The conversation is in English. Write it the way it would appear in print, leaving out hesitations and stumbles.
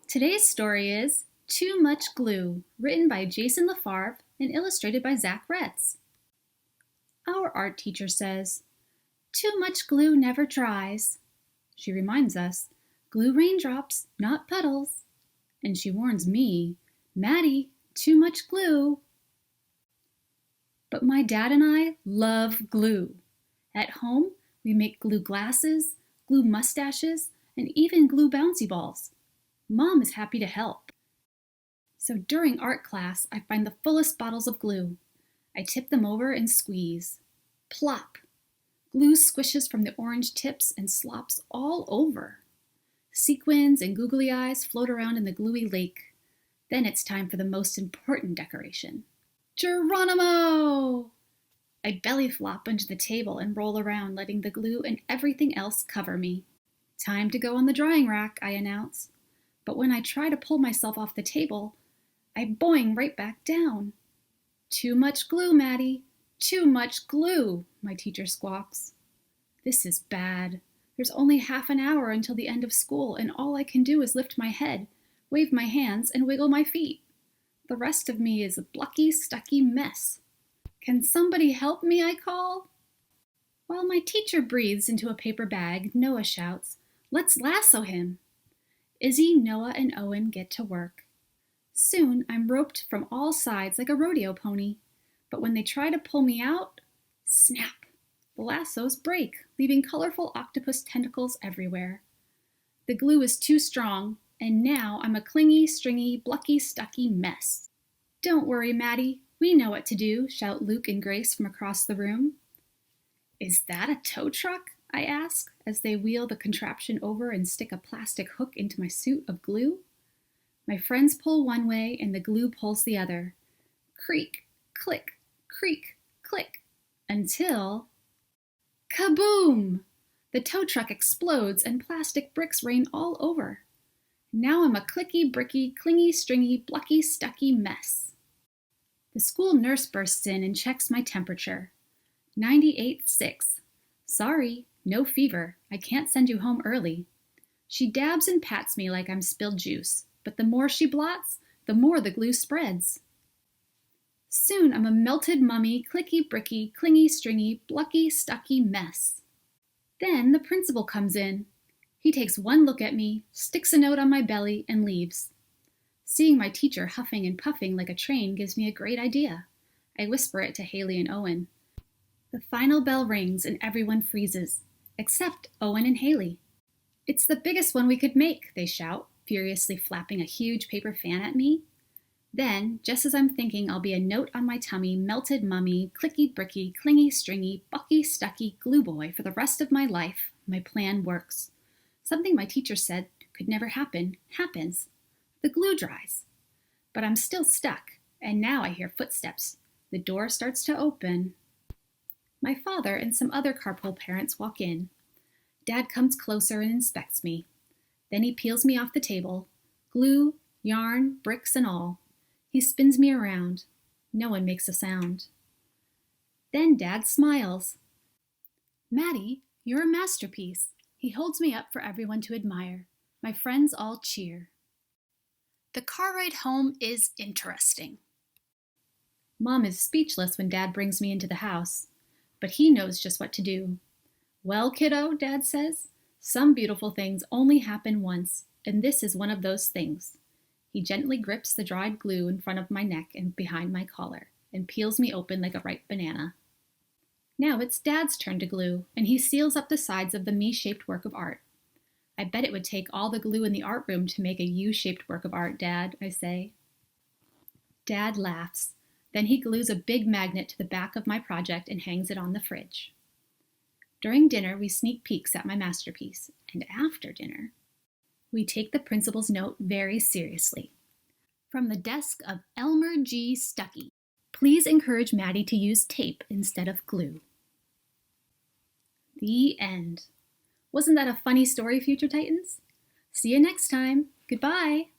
Today's story is Too Much Glue, written by Jason Lefebvre and illustrated by Retz. Our art teacher says, "Too much glue never dries." She reminds us, glue raindrops, not puddles. And she warns me, Matty, too much glue. But my dad and I love glue. At home, we make glue glasses, glue mustaches, and even glue bouncy balls. Mom is happy to help. So during art class, I find the fullest bottles of glue. I tip them over and squeeze. Plop! Glue squishes from the orange tips and slops all over. Sequins and googly eyes float around in the gluey lake. Then it's time for the most important decoration. Geronimo! I belly flop under the table and roll around, letting the glue and everything else cover me. Time to go on the drying rack, I announce. But when I try to pull myself off the table, I boing right back down. "Too much glue, Matty. Too much glue," my teacher squawks. This is bad. There's only half an hour until the end of school, and all I can do is lift my head, wave my hands, and wiggle my feet. The rest of me is a plucky, stucky mess. "Can somebody help me?" I call. While my teacher breathes into a paper bag, Noah shouts, "Let's lasso him." Izzy, Noah, and Owen get to work. Soon I'm roped from all sides like a rodeo pony, but when they try to pull me out, snap! The lassos break, leaving colorful octopus tentacles everywhere. The glue is too strong, and now I'm a clingy, stringy, plucky, stucky mess. "Don't worry, Matty, we know what to do," shout Luke and Grace from across the room. "Is that a tow truck?" I ask, as they wheel the contraption over and stick a plastic hook into my suit of glue. My friends pull one way and the glue pulls the other. Creak, click, creak, click, until... Kaboom! The tow truck explodes and plastic bricks rain all over. Now I'm a clicky, bricky, clingy, stringy, plucky, stucky mess. The school nurse bursts in and checks my temperature. 98.6. Sorry, no fever. I can't send you home early. She dabs and pats me like I'm spilled juice, but the more she blots, the more the glue spreads. Soon I'm a melted mummy, clicky, bricky, clingy, stringy, plucky, stucky mess. Then the principal comes in. He takes one look at me, sticks a note on my belly, and leaves. Seeing my teacher huffing and puffing like a train gives me a great idea. I whisper it to Haley and Owen. The final bell rings and everyone freezes, except Owen and Haley. "It's the biggest one we could make," they shout, furiously flapping a huge paper fan at me. Then, just as I'm thinking I'll be a note on my tummy, melted mummy, clicky bricky, clingy stringy, bucky stucky glue boy for the rest of my life, my plan works. Something my teacher said could never happen, happens. The glue dries. But I'm still stuck, and now I hear footsteps. The door starts to open. My father and some other carpool parents walk in. Dad comes closer and inspects me. Then he peels me off the table, glue, yarn, bricks, and all. He spins me around. No one makes a sound. Then Dad smiles. "Matty, you're a masterpiece." He holds me up for everyone to admire. My friends all cheer. The car ride home is interesting. Mom is speechless when Dad brings me into the house, but he knows just what to do. "Well, kiddo," Dad says, "some beautiful things only happen once, and this is one of those things." He gently grips the dried glue in front of my neck and behind my collar, and peels me open like a ripe banana. Now it's Dad's turn to glue, and he seals up the sides of the me-shaped work of art. "I bet it would take all the glue in the art room to make a U-shaped work of art, Dad," I say. Dad laughs. Then he glues a big magnet to the back of my project and hangs it on the fridge. During dinner, we sneak peeks at my masterpiece, and after dinner, we take the principal's note very seriously. From the desk of Elmer G. Stuckey, "Please encourage Matty to use tape instead of glue." The end. Wasn't that a funny story, Future Titans? See you next time. Goodbye.